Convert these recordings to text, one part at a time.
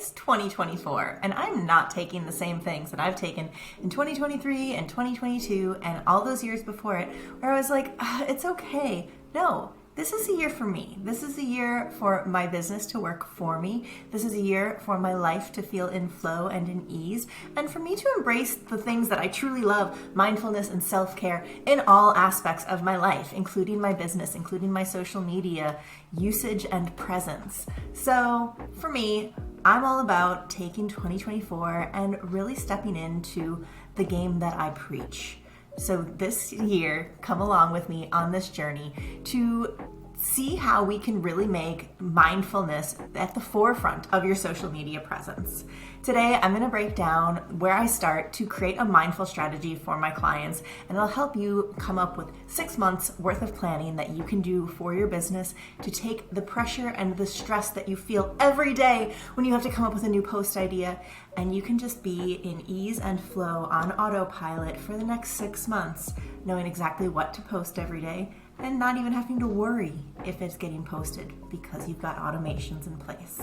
It's 2024, and I'm not taking the same things that I've taken in 2023 and 2022 and all those years before it, where I was like, it's okay. No, this is a year for me. This is a year for my business to work for me. This is a year for my life to feel in flow and in ease, and for me to embrace the things that I truly love, mindfulness and self-care in all aspects of my life, including my business, including my social media usage and presence. So for me, I'm all about taking 2024 and really stepping into the game that I preach. So this year, come along with me on this journey to see how we can really make mindfulness at the forefront of your social media presence. Today, I'm going to break down where I start to create a mindful strategy for my clients, and it'll help you come up with 6 months worth of planning that you can do for your business to take the pressure and the stress that you feel every day when you have to come up with a new post idea, and you can just be in ease and flow on autopilot for the next 6 months, knowing exactly what to post every day and not even having to worry if it's getting posted because you've got automations in place.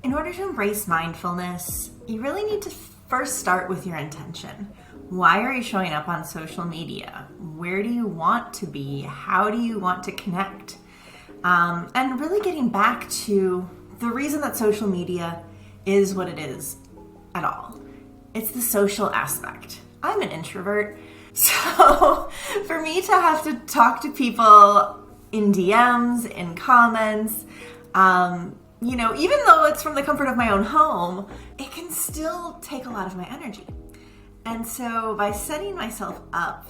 In order to embrace mindfulness, you really need to first start with your intention. Why are you showing up on social media? Where do you want to be? How do you want to connect? And really getting back to the reason that social media is what it is at all. It's the social aspect. I'm an introvert, so for me to have to talk to people in DMs, in comments, even though it's from the comfort of my own home, it can still take a lot of my energy. And so by setting myself up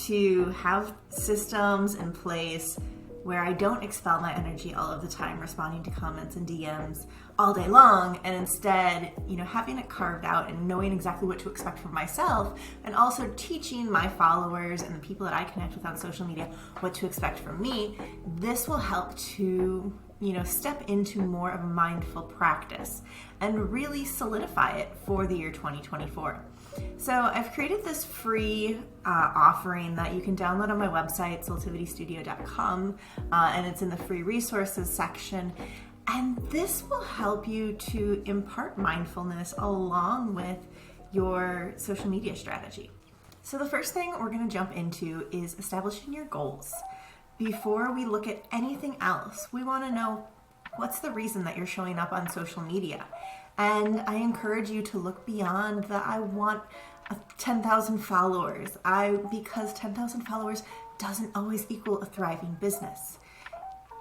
to have systems in place where I don't expel my energy all of the time responding to comments and DMs all day long, and instead, having it carved out and knowing exactly what to expect from myself, and also teaching my followers and the people that I connect with on social media what to expect from me, this will help to step into more of a mindful practice and really solidify it for the year 2024. So I've created this free offering that you can download on my website, soultivitystudio.com, and it's in the free resources section. And this will help you to impart mindfulness along with your social media strategy. So the first thing we're going to jump into is establishing your goals. Before we look at anything else, we want to know what's the reason that you're showing up on social media. And I encourage you to look beyond the I want 10,000 followers. Because 10,000 followers doesn't always equal a thriving business.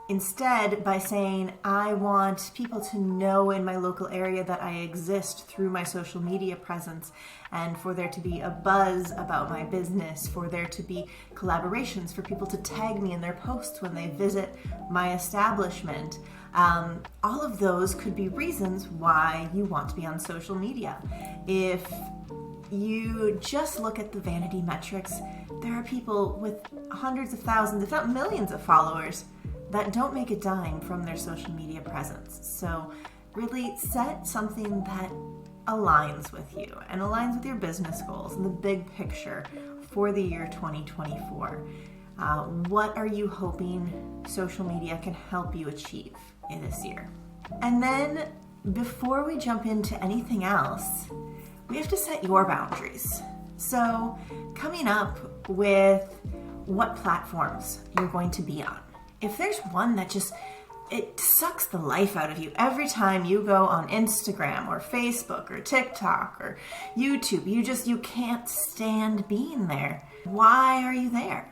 Instead, by saying, I want people to know in my local area that I exist through my social media presence, and for there to be a buzz about my business, for there to be collaborations, for people to tag me in their posts when they visit my establishment. All of those could be reasons why you want to be on social media. If you just look at the vanity metrics, there are people with hundreds of thousands, if not millions of followers that don't make a dime from their social media presence. So really set something that aligns with you and aligns with your business goals and the big picture for the year 2024. What are you hoping social media can help you achieve in this year? And then before we jump into anything else, we have to set your boundaries. So coming up with what platforms you're going to be on. If there's one that it sucks the life out of you every time you go on Instagram or Facebook or TikTok or YouTube, you can't stand being there. Why are you there?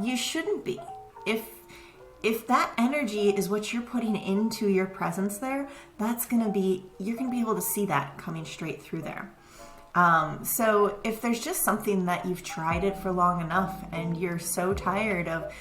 You shouldn't be. If that energy is what you're putting into your presence there, you're gonna be able to see that coming straight through there. So if there's just something that you've tried it for long enough and you're so tired of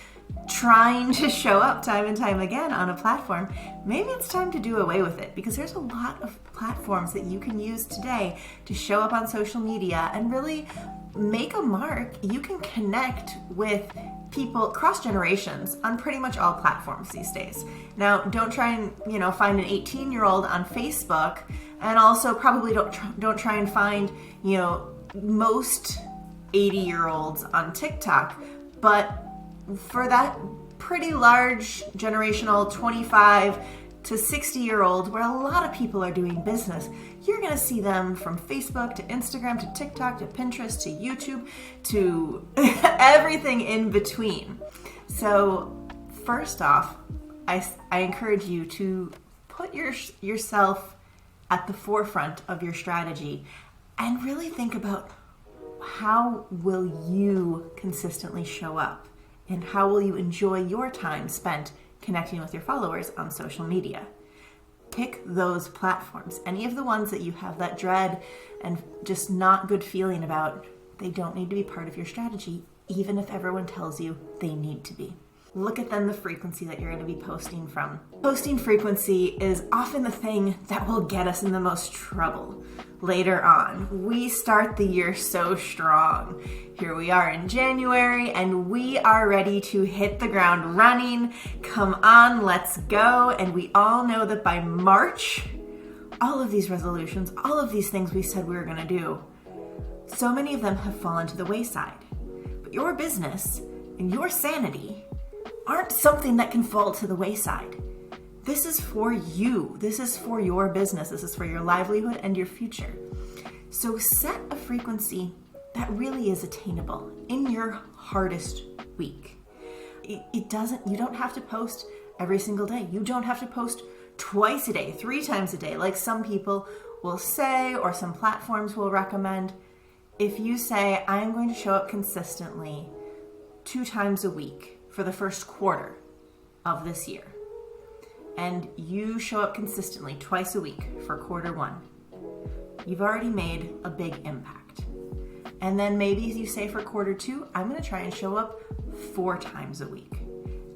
trying to show up time and time again on a platform, maybe it's time to do away with it, because there's a lot of platforms that you can use today to show up on social media and really make a mark. You can connect with people cross generations on pretty much all platforms these days. Now, don't try and find an 18-year-old on Facebook, and also probably don't try and find most 80-year-olds on TikTok, but for that pretty large generational 25 to 60-year-old, where a lot of people are doing business, you're going to see them from Facebook to Instagram to TikTok to Pinterest to YouTube to everything in between. So first off, I encourage you to put yourself at the forefront of your strategy and really think about how will you consistently show up and how will you enjoy your time spent connecting with your followers on social media. Pick those platforms. Any of the ones that you have that dread and just not good feeling about, they don't need to be part of your strategy, even if everyone tells you they need to be. Look at then the frequency that you're going to be posting from. Posting frequency is often the thing that will get us in the most trouble later on. We start the year so strong. Here we are in January and we are ready to hit the ground running. Come on, let's go. And we all know that by March, all of these resolutions, all of these things we said we were going to do, so many of them have fallen to the wayside. But your business and your sanity aren't something that can fall to the wayside. This is for you. This is for your business. This is for your livelihood and your future. So set a frequency that really is attainable in your hardest week. You don't have to post every single day. You don't have to post twice a day, 3 times a day, like some people will say or some platforms will recommend. If you say, I'm going to show up consistently 2 times a week for the first quarter of this year, and you show up consistently twice a week for quarter 1, you've already made a big impact. And then maybe you say for quarter 2, I'm going to try and show up 4 times a week.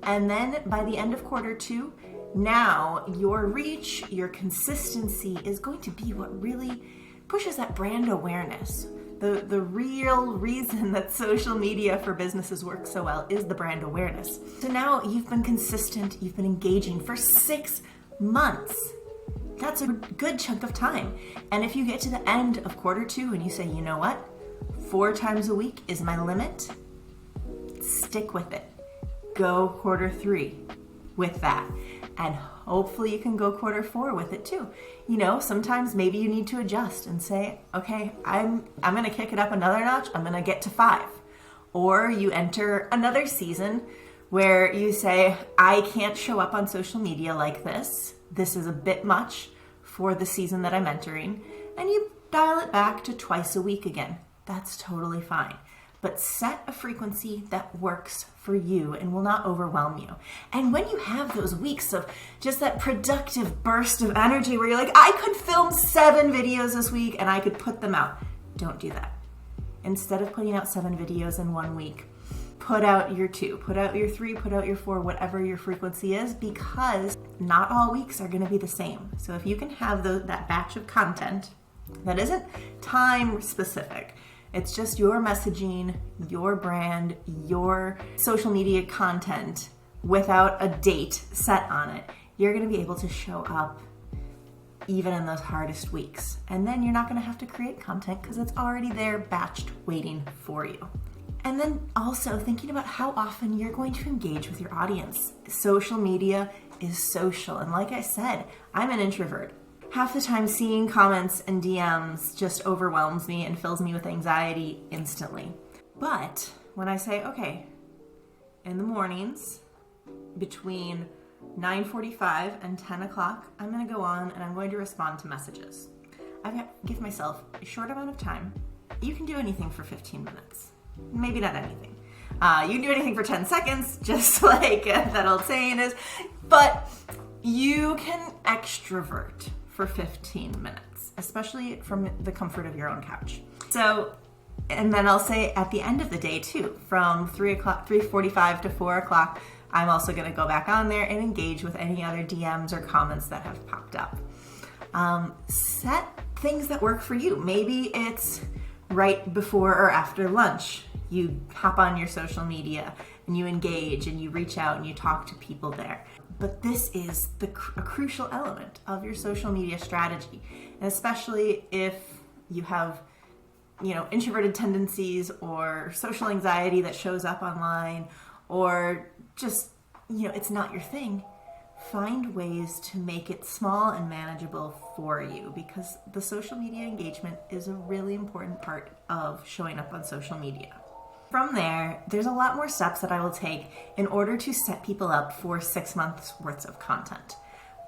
And then by the end of quarter 2, now your reach, your consistency is going to be what really pushes that brand awareness. The real reason that social media for businesses works so well is the brand awareness. So now you've been consistent, you've been engaging for 6 months. That's a good chunk of time. And if you get to the end of quarter 2 and you say, you know what, 4 times a week is my limit, stick with it. Go quarter 3 with that. And hopefully you can go quarter 4 with it too. You know, sometimes maybe you need to adjust and say, okay, I'm going to kick it up another notch. I'm going to get to 5. Or you enter another season where you say, I can't show up on social media like this. This is a bit much for the season that I'm entering. And you dial it back to twice a week again. That's totally fine. But set a frequency that works for you and will not overwhelm you. And when you have those weeks of just that productive burst of energy where you're like, I could film 7 videos this week and I could put them out. Don't do that. Instead of putting out 7 videos in 1 week, put out your 2, put out your 3, put out your 4, whatever your frequency is, because not all weeks are going to be the same. So if you can have that batch of content that isn't time specific, it's just your messaging, your brand, your social media content without a date set on it, you're going to be able to show up even in those hardest weeks. And then you're not going to have to create content because it's already there batched waiting for you. And then also thinking about how often you're going to engage with your audience. Social media is social. And like I said, I'm an introvert. Half the time seeing comments and DMs just overwhelms me and fills me with anxiety instantly. But when I say, okay, in the mornings between 9:45 and 10 o'clock, I'm going to go on and I'm going to respond to messages. I give myself a short amount of time. You can do anything for 15 minutes. Maybe not anything. You can do anything for 10 seconds, just like that old saying is. But you can extrovert for 15 minutes, especially from the comfort of your own couch. So, and then I'll say at the end of the day too, from 3:45 to 4 o'clock, I'm also going to go back on there and engage with any other DMs or comments that have popped up. Set things that work for you. Maybe it's right before or after lunch. You hop on your social media and you engage and you reach out and you talk to people there. But this is a crucial element of your social media strategy. And especially if you have, introverted tendencies or social anxiety that shows up online, or just, it's not your thing. find ways to make it small and manageable for you, because the social media engagement is a really important part of showing up on social media. From there, there's a lot more steps that I will take in order to set people up for 6 months worth of content.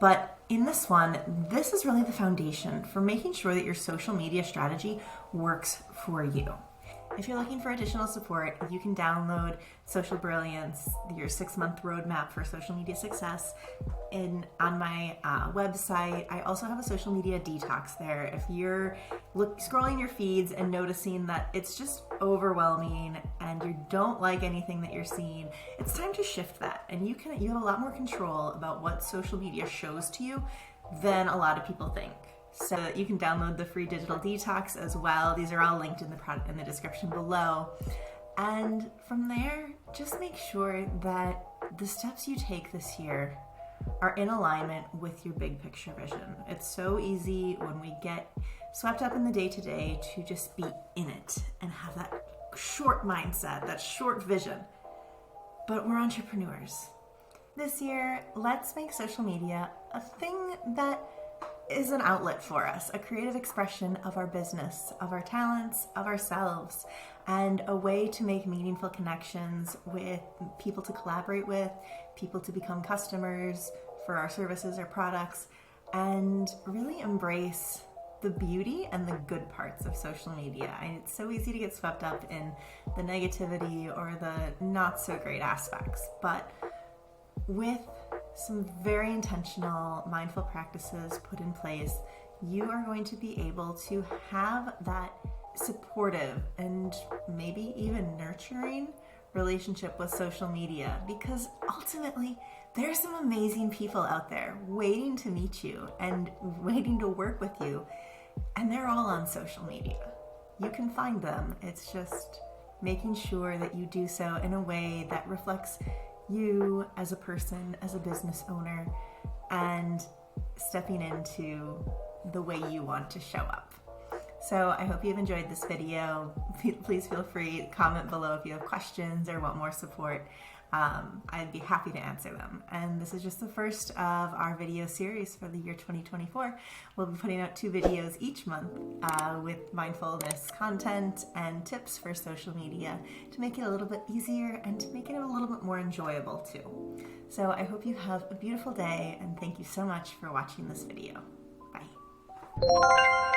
But in this one, this is really the foundation for making sure that your social media strategy works for you. If you're looking for additional support, you can download Social Brilliance, your 6-month roadmap for social media success, on my website. I also have a social media detox there. If you're scrolling your feeds and noticing that it's just overwhelming and you don't like anything that you're seeing, it's time to shift that. And you have a lot more control about what social media shows to you than a lot of people think. So you can download the free digital detox as well. These are all linked in the description below. And from there, just make sure that the steps you take this year are in alignment with your big picture vision. It's so easy when we get swept up in the day-to-day to just be in it and have that short mindset, that short vision. But we're entrepreneurs. This year, let's make social media a thing that is an outlet for us, a creative expression of our business, of our talents, of ourselves, and a way to make meaningful connections with people to collaborate with, people to become customers for our services or products, and really embrace the beauty and the good parts of social media. It's so easy to get swept up in the negativity or the not so great aspects, but with some very intentional mindful practices put in place, you are going to be able to have that supportive and maybe even nurturing relationship with social media, because ultimately there's some amazing people out there waiting to meet you and waiting to work with you, and they're all on social media. You can find them. It's just making sure that you do so in a way that reflects you as a person, as a business owner, and stepping into the way you want to show up. So I hope you've enjoyed this video. Please feel free to comment below if you have questions or want more support. I'd be happy to answer them. And this is just the first of our video series for the year 2024. We'll be putting out 2 videos each month with mindfulness content and tips for social media to make it a little bit easier and to make it a little bit more enjoyable too. So I hope you have a beautiful day, and thank you so much for watching this video. Bye.